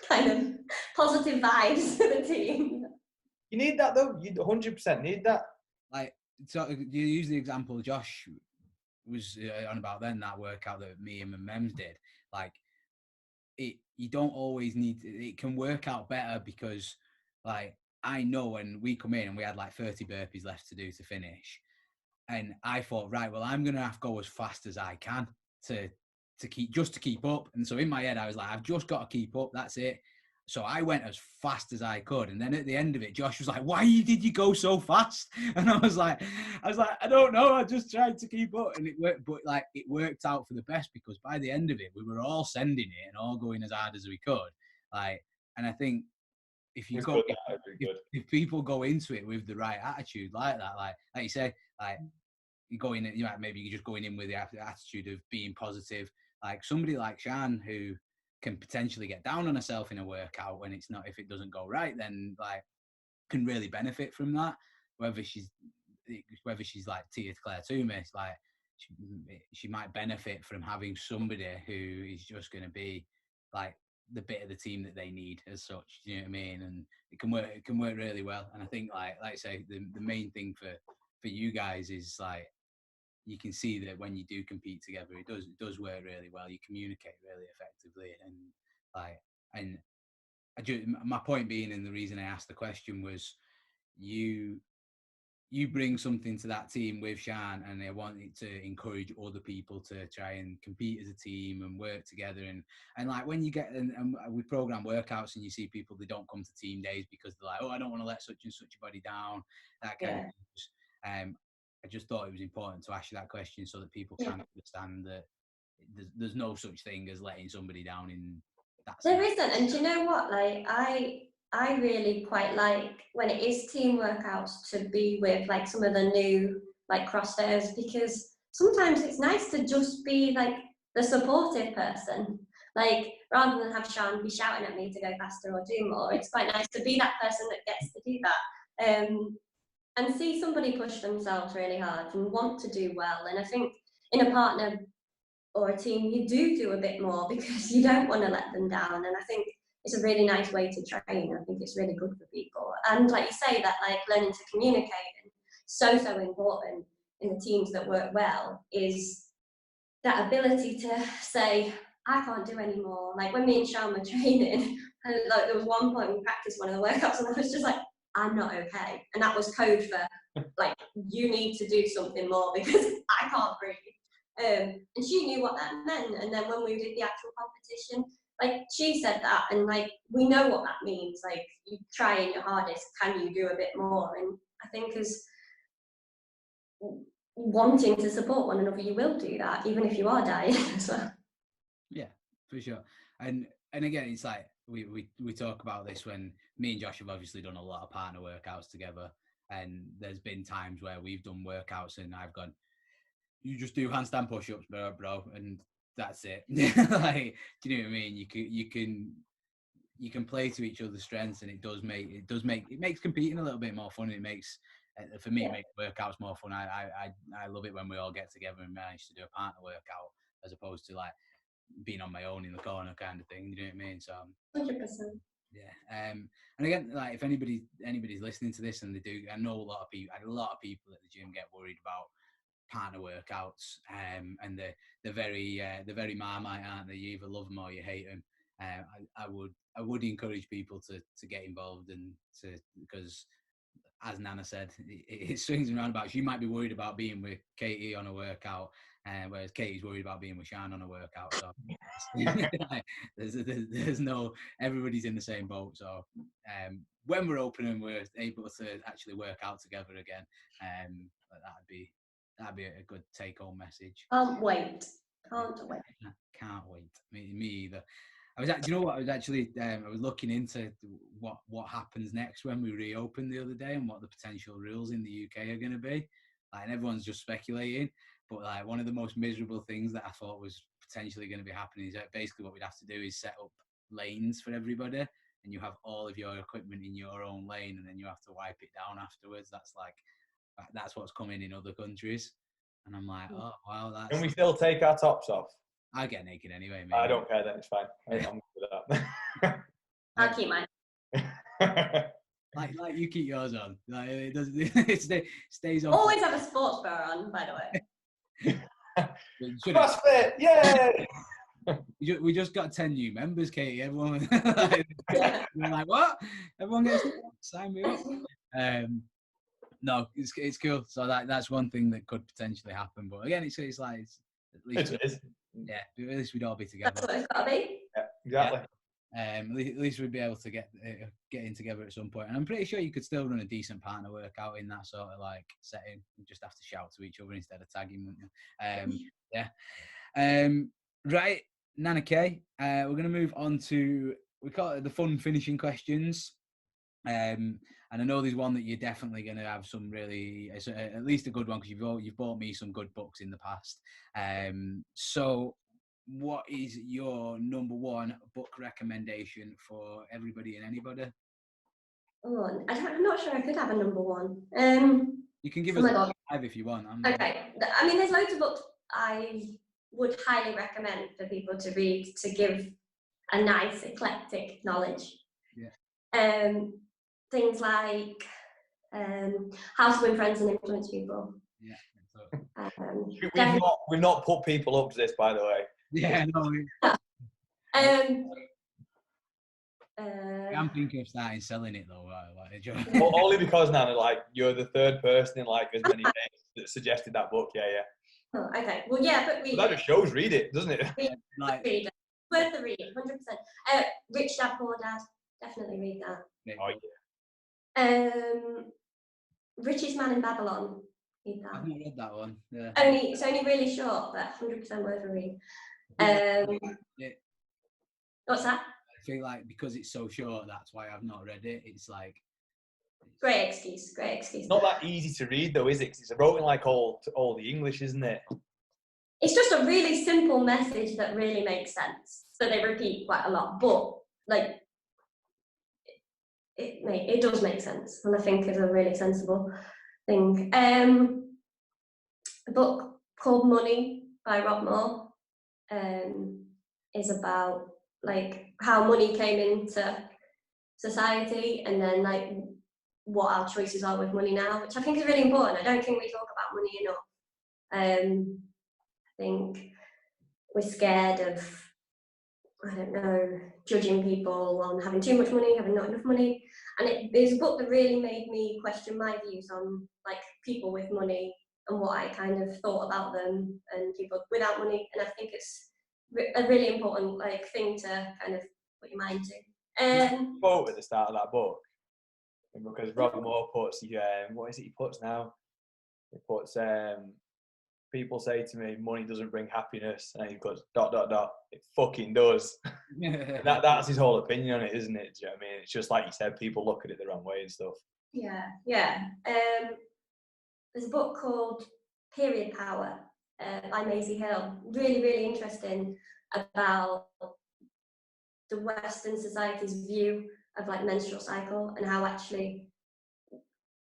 kind of positive vibes to the team. You need that though. You 100% need that. Like, so you use the example Josh was on about then, that workout that me and Mems did. Like, you don't always need. It can work out better because, like, I know when we come in and we had like 30 burpees left to do to finish, and I thought, right, well, I'm gonna have to go as fast as I can to keep up. And so in my head, I was like, I've just got to keep up. That's it. So I went as fast as I could. And then at the end of it, Josh was like, why did you go so fast? And I was like, I don't know. I just tried to keep up. And it worked, but like, it worked out for the best, because by the end of it, we were all sending it and all going as hard as we could. Like, and I think if you go, if people go into it with the right attitude like that, like you say, like, you go in, you know, maybe you're just going in with the attitude of being positive. Like somebody like Shan, who can potentially get down on herself in a workout when it's not, if it doesn't go right, then like can really benefit from that. Whether she's like Tia Claire Toomey, like she might benefit from having somebody who is just going to be like the bit of the team that they need as such. You know what I mean? And it can work really well. And I think like I say, the main thing for you guys is like, you can see that when you do compete together, it does work really well. You communicate really effectively, and my point being, and the reason I asked the question was, you bring something to that team with Shan, and I want it to encourage other people to try and compete as a team and work together. And like when you get, and we program workouts and you see people that don't come to team days because they're like, oh, I don't want to let such and such a body down, that kind of things. I just thought it was important to ask you that question so that people can understand that there's no such thing as letting somebody down in that sense. There isn't. And do you know what? Like, I really quite like when it is team workouts to be with like some of the new like CrossFitters, because sometimes it's nice to just be like the supportive person. Like, rather than have Sean be shouting at me to go faster or do more, it's quite nice to be that person that gets to do that. And see somebody push themselves really hard and want to do well. And I think in a partner or a team, you do a bit more because you don't want to let them down. And I think it's a really nice way to train. I think it's really good for people. And like you say, that like learning to communicate, and so important in the teams that work well, is that ability to say, I can't do anymore. Like when me and Sean were training, and like there was one point we practiced one of the workouts and I was just like, I'm not okay. And that was code for like, you need to do something more because I can't breathe. And she knew what that meant. And then when we did the actual competition, like she said that, and like we know what that means. Like you trying your hardest, can you do a bit more? And I think as wanting to support one another, you will do that, even if you are dying as well. Yeah, for sure. And again, it's like we talk about this when me and Josh have obviously done a lot of partner workouts together, and there's been times where we've done workouts and I've gone, you just do handstand push-ups, bro, and that's it. Like, do you know what I mean? You can play to each other's strengths, and it makes competing a little bit more fun. It makes, for me, it makes workouts more fun. I love it when we all get together and manage to do a partner workout, as opposed to like being on my own in the corner kind of thing. You know what I mean? So 100%. yeah. And again, like if anybody's listening to this and they do, I know a lot of people at the gym get worried about partner workouts, and they're very Marmite, aren't they? You either love them or you hate them. I would encourage people to get involved, and because as Nanna said, it swings and roundabouts. You might be worried about being with Katie on a workout, whereas Katie's worried about being with Shan on a workout. So there's no, everybody's in the same boat. So when we're open and we're able to actually work out together again, that'd be a good take-home message. Can't wait. Can't wait. Me either. Do you know what? I was looking into what happens next when we reopen the other day, and what the potential rules in the UK are going to be. Like, and everyone's just speculating, but like one of the most miserable things that I thought was potentially going to be happening is that basically what we'd have to do is set up lanes for everybody, and you have all of your equipment in your own lane, and then you have to wipe it down afterwards. That's what's coming in other countries, and I'm like, oh wow, Can we still take our tops off? I get naked anyway, mate. I don't care then, it's fine. I'm good with that. I'll keep mine. like you keep yours on. Like it doesn't. It stays on. Always have a sports bra on, by the way. CrossFit, yay! We just got 10 new members, Katie. Everyone, we're like, what? Everyone gets sign me up. No, it's cool. So that's one thing that could potentially happen. But again, it's like at least it is. Yeah, at least we'd all be together. That's what it's got to be. Yeah, exactly. Yeah. At least we'd be able to get in together at some point. And I'm pretty sure you could still run a decent partner workout in that sort of like setting. You just have to shout to each other instead of tagging, wouldn't you? Yeah. Right, Nanna K. We're going to move on to, we call it the fun finishing questions. And I know there's one that you're definitely going to have some really, at least a good one, because you've bought me some good books in the past. So what is your number one book recommendation for everybody and anybody? Oh, I'm not sure I could have a number one. You can give us 5 if you want. Okay. I mean, there's loads of books I would highly recommend for people to read to give a nice eclectic knowledge. Yeah. Things like How to Win Friends and Influence People. Yeah. We've not put people up to this, by the way. Yeah, no. I'm thinking of starting selling it though. Well, only because Nanna, like, you're the third person in like as many days that suggested that book. Yeah. Oh, okay. Well, yeah, but read that just shows read it, doesn't it? Read it. Worth the read, 100%. Rich Dad Poor Dad. Definitely read that. Oh yeah. Richest Man in Babylon. Read that. I've not read that one. Yeah. It's only really short, but 100% worth a read. What's that? I feel like because it's so short, that's why I've not read it. It's like great excuse. Not that easy to read though, is it? 'Cause it's wrote in like all the English, isn't it? It's just a really simple message that really makes sense. So they repeat quite a lot, but like it does make sense, and I think it's a really sensible thing. A book called Money by Rob Moore is about like how money came into society, and then like what our choices are with money now, which I think is really important. I don't think we talk about money enough. I think we're scared of, I don't know, judging people on having too much money, having not enough money. And it's a book that really made me question my views on like people with money and what I kind of thought about them and people without money. And I think it's a really important like thing to kind of put your mind to. Quote at the start of that book, because Rob Moore puts, what is it he puts now? He puts, people say to me, money doesn't bring happiness, and he goes, ... it fucking does. That's his whole opinion on it, isn't it? Do you know what I mean? It's just like you said, people look at it the wrong way and stuff. Yeah. There's a book called Period Power by Maisie Hill. Really, really interesting about the Western society's view of like menstrual cycle, and how actually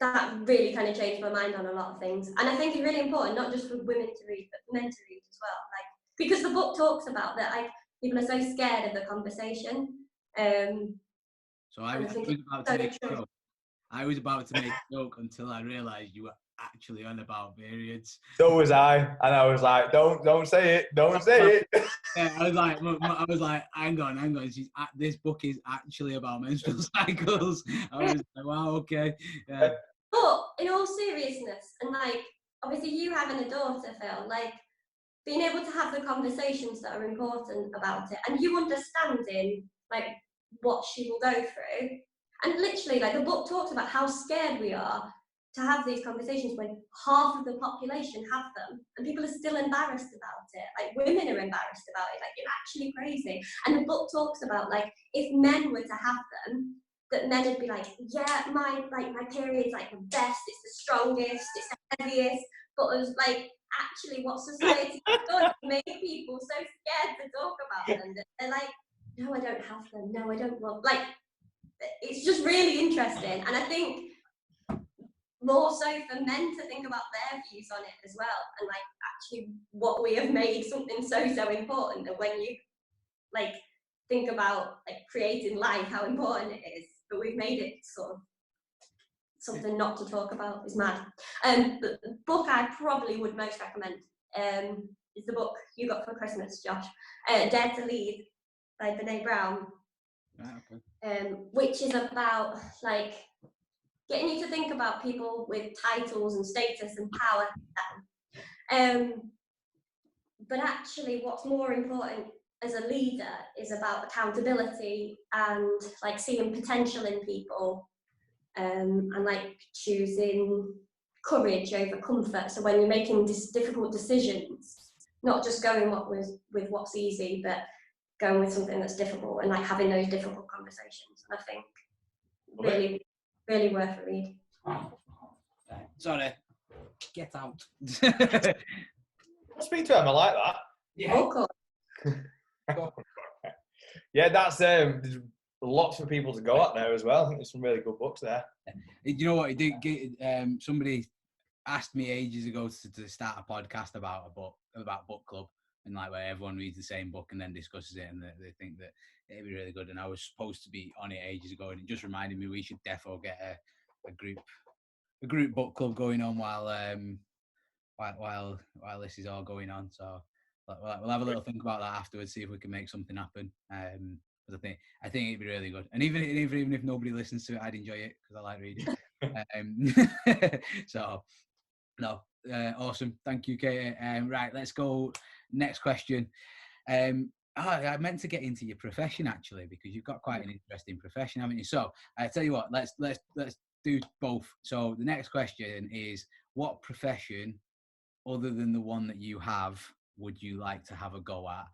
that really kind of changed my mind on a lot of things. And I think it's really important, not just for women to read, but for men to read as well. Like, because the book talks about that, like, people are so scared of the conversation. So I was about to make a joke. I was about to make a joke until I realised you were actually on about periods. So was I, and I was like, don't say it, don't say it. Yeah, I was like, hang on. This book is actually about menstrual cycles. I was like, wow, okay. Yeah. But in all seriousness, and like, obviously you having a daughter, Phil, like, being able to have the conversations that are important about it, and you understanding like what she will go through, and literally like the book talks about how scared we are to have these conversations when half of the population have them, and people are still embarrassed about it. Like, women are embarrassed about it. Like, it's actually crazy. And the book talks about like, if men were to have them, that men would be like, yeah, my period's like the best, it's the strongest, it's the heaviest. But it was like, actually what society has done made people so scared to talk about them that they're like, no, I don't have them, no, I don't want, like, it's just really interesting. And I think more so for men to think about their views on it as well, and like actually what we have made something so important, that when you like think about like creating life, how important it is, but we've made it sort of something not to talk about, is mad. The book I probably would most recommend is the book you got for Christmas, Josh, Dare to Lead by Brené Brown. Okay. Which is about like getting you to think about people with titles and status and power. But actually what's more important as a leader is about accountability and like seeing potential in people, and like choosing courage over comfort. So when you're making difficult decisions, not just going with what's easy, but going with something that's difficult, and like having those difficult conversations. And I think really, really worth a read. Sorry, get out. Speak to him, I like that. Yeah. Oh, cool. Yeah, that's there's lots for people to go at there as well. I think there's some really good books there. You know what? Somebody asked me ages ago to start a podcast about a book, about book club, and like where everyone reads the same book and then discusses it, and they think that it'd be really good. And I was supposed to be on it ages ago, and it just reminded me we should defo get a group book club going on while this is all going on. So we'll have a little think about that afterwards, see if we can make something happen. Because I think it'd be really good. And even if nobody listens to it, I'd enjoy it because I like reading. So no, awesome. Thank you, Katie. Right, let's go. Next question. I meant to get into your profession actually, because you've got quite an interesting profession, haven't you? So I tell you what, let's do both. So the next question is, what profession other than the one that you have would you like to have a go at?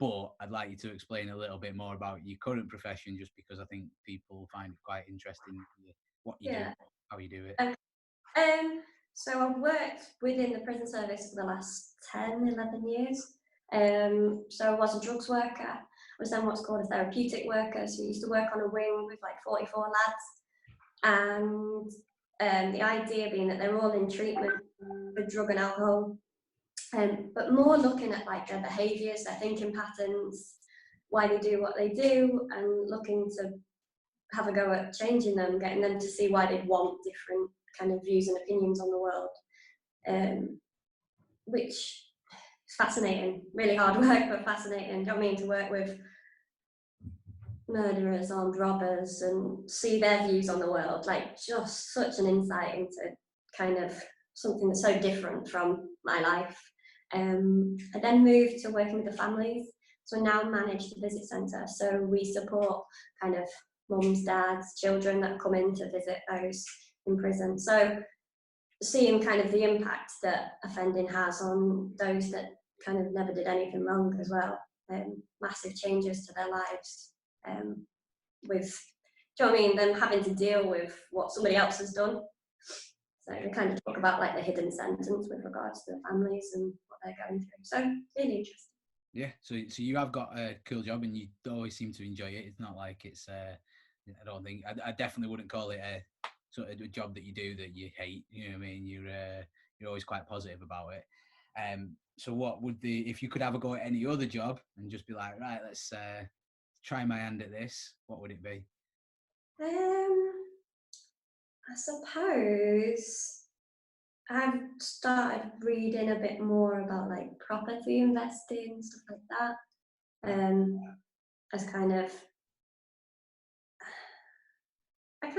But I'd like you to explain a little bit more about your current profession, just because I think people find it quite interesting what you do, how you do it. So I've worked within the prison service for the last 10, 11 years. So I was a drugs worker. I was then what's called a therapeutic worker. So I used to work on a wing with like 44 lads. And the idea being that they're all in treatment for drug and alcohol. But more looking at like their behaviours, their thinking patterns, why they do what they do, and looking to have a go at changing them, getting them to see why they'd want different kind of views and opinions on the world, which is fascinating. Really hard work, but fascinating. Do you know what I mean? To work with murderers, armed robbers, and see their views on the world, like just such an insight into kind of something that's so different from my life. I then moved to working with the families. So I now manage the visit centre. So we support kind of mums, dads, children that come in to visit those in prison. So seeing kind of the impact that offending has on those that kind of never did anything wrong as well, massive changes to their lives, with, do you know what I mean, them having to deal with what somebody else has done. So we kind of talk about like the hidden sentence with regards to the families and what they're going through. So really interesting. Yeah, so you have got a cool job and you always seem to enjoy it. It's not like it's I don't think I definitely wouldn't call it a sort of a job that you do that you hate. You know what I mean? You're always quite positive about it. So what would if you could have a go at any other job and just be like, right, let's try my hand at this, what would it be? I suppose I've started reading a bit more about like property investing, stuff like that, as kind of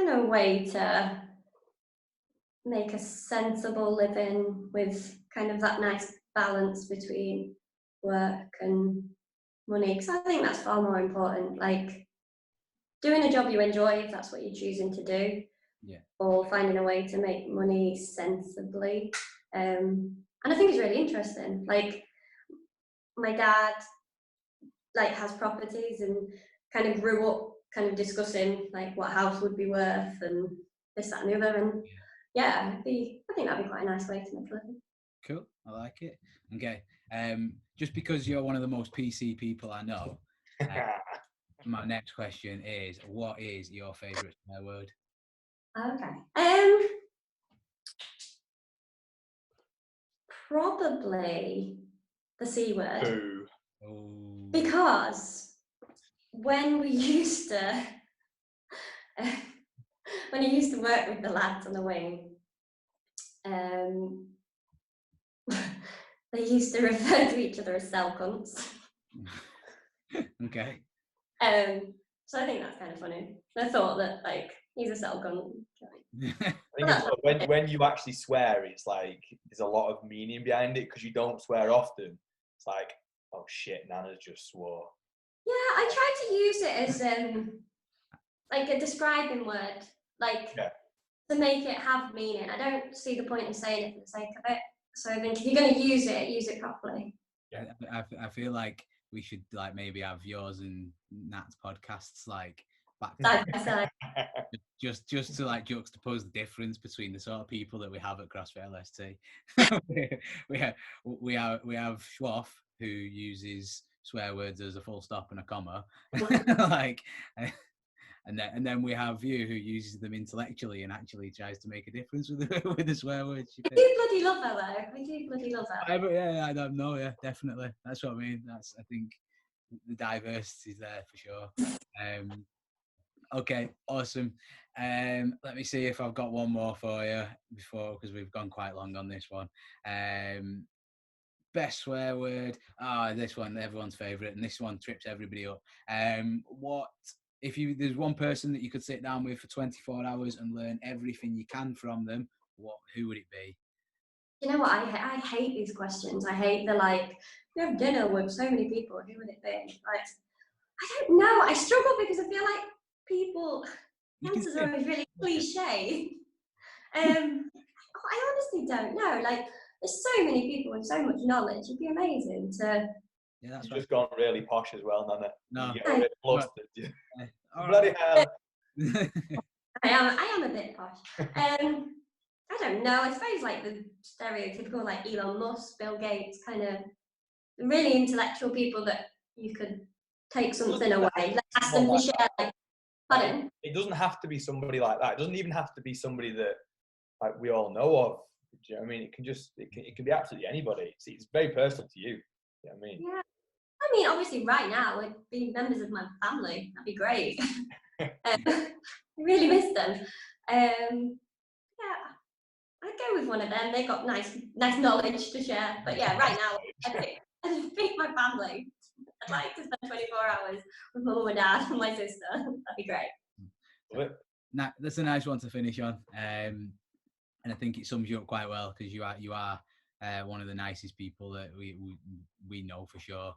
a way to make a sensible living with kind of that nice balance between work and money. Because I think that's far more important. Like doing a job you enjoy, if that's what you're choosing to do, yeah, or finding a way to make money sensibly. And I think it's really interesting. Like my dad, like has properties and kind of grew up kind of discussing like what house would be worth and this, that, and the other. And yeah, I think that'd be quite a nice way to make a living. Cool, I like it. Okay, just because you're one of the most PC people I know, my next question is, what is your favourite swear word? Okay. Probably the C word. Boo. Oh. Because when we used to when I used to work with the lads on the wing, they used to refer to each other as cell cunts. Okay. So I think that's kind of funny. I thought that like he's a cell cunt. I think when you actually swear, it's like there's a lot of meaning behind it because you don't swear often. It's like, oh shit, Nanna just swore. Yeah, I try to use it as like a describing word, like to make it have meaning. I don't see the point in saying it for the sake of it. So I think if you're going to use it properly. Yeah, I feel like we should like maybe have yours and Nat's podcasts like back Side by side. just to like juxtapose the difference between the sort of people that we have at CrossFit LST. we have Schwaff, who uses swear words as a full stop and a comma, like, and then we have you, who uses them intellectually and actually tries to make a difference with the swear words. We do bloody love her though. We do bloody love her. Yeah, I don't know. Yeah, definitely. That's what I mean. I think the diversity is there for sure. Okay, awesome. Let me see if I've got one more for you because we've gone quite long on this one. Best swear word. This one, everyone's favourite, and this one trips everybody up. What if there's one person that you could sit down with for 24 hours and learn everything you can from them? Who would it be? You know what? I hate these questions. I hate the like, you have dinner with so many people. Who would it be? Like, I don't know. I struggle because I feel like people answers are always really cliche. I honestly don't know. Like, there's so many people with so much knowledge. It'd be amazing to. Yeah, that's You've just gone really posh as well, Nanna. No, you get a bit flustered. Bloody hell! I am a bit posh. I don't know. I suppose like the stereotypical like Elon Musk, Bill Gates, kind of really intellectual people that you could take something away. Let's ask them to share. Like, pardon? It doesn't have to be somebody like that. It doesn't even have to be somebody that like we all know of. Do you know what I mean? It can be absolutely anybody. It's very personal to you. You know what I mean? Yeah. I mean, obviously, right now it'd be members of my family. That'd be great. I really miss them. Yeah, I'd go with one of them. They've got nice knowledge to share. But yeah, right now I'd pick my family. I'd like to spend 24 hours with my mum and dad and my sister. That'd be great. That's a nice one to finish on. And I think it sums you up quite well because you are one of the nicest people that we know for sure.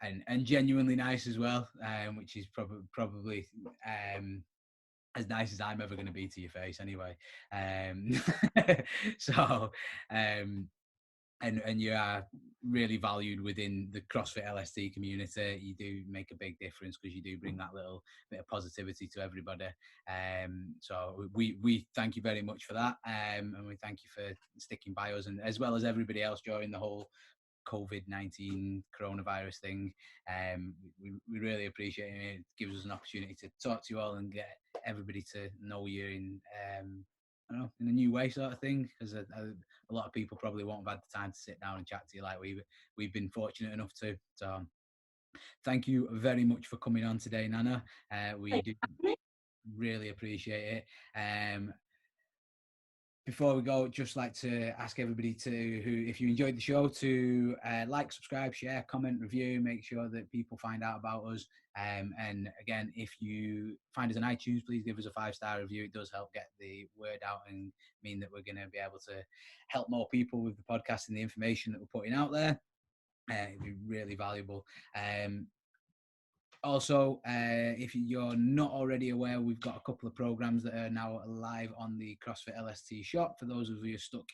and genuinely nice as well, which is probably as nice as I'm ever going to be to your face anyway. So, and you are really valued within the CrossFit LST community. You do make a big difference because you do bring that little bit of positivity to everybody. So we thank you very much for that, and we thank you for sticking by us, and as well as everybody else during the whole COVID-19 coronavirus thing. We really appreciate it. It gives us an opportunity to talk to you all and get everybody to know you in I don't know, in a new way, sort of thing, because a lot of people probably won't have had the time to sit down and chat to you like we've been fortunate enough to. So thank you very much for coming on today, Nanna. We do really appreciate it. Before we go, just like to ask everybody if you enjoyed the show, to like, subscribe, share, comment, review, make sure that people find out about us. And again, if you find us on iTunes, please give us a 5-star review. It does help get the word out and mean that we're going to be able to help more people with the podcast and the information that we're putting out there. It'd be really valuable. Also, if you're not already aware, we've got a couple of programs that are now live on the CrossFit LST shop. For those of you stuck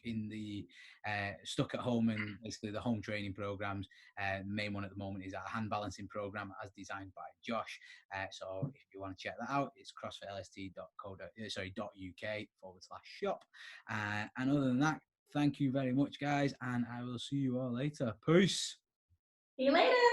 at home and basically the home training programs, the main one at the moment is our hand balancing program as designed by Josh. So if you want to check that out, it's crossfitlst.uk/shop. And other than that, thank you very much, guys, and I will see you all later. Peace. See you later.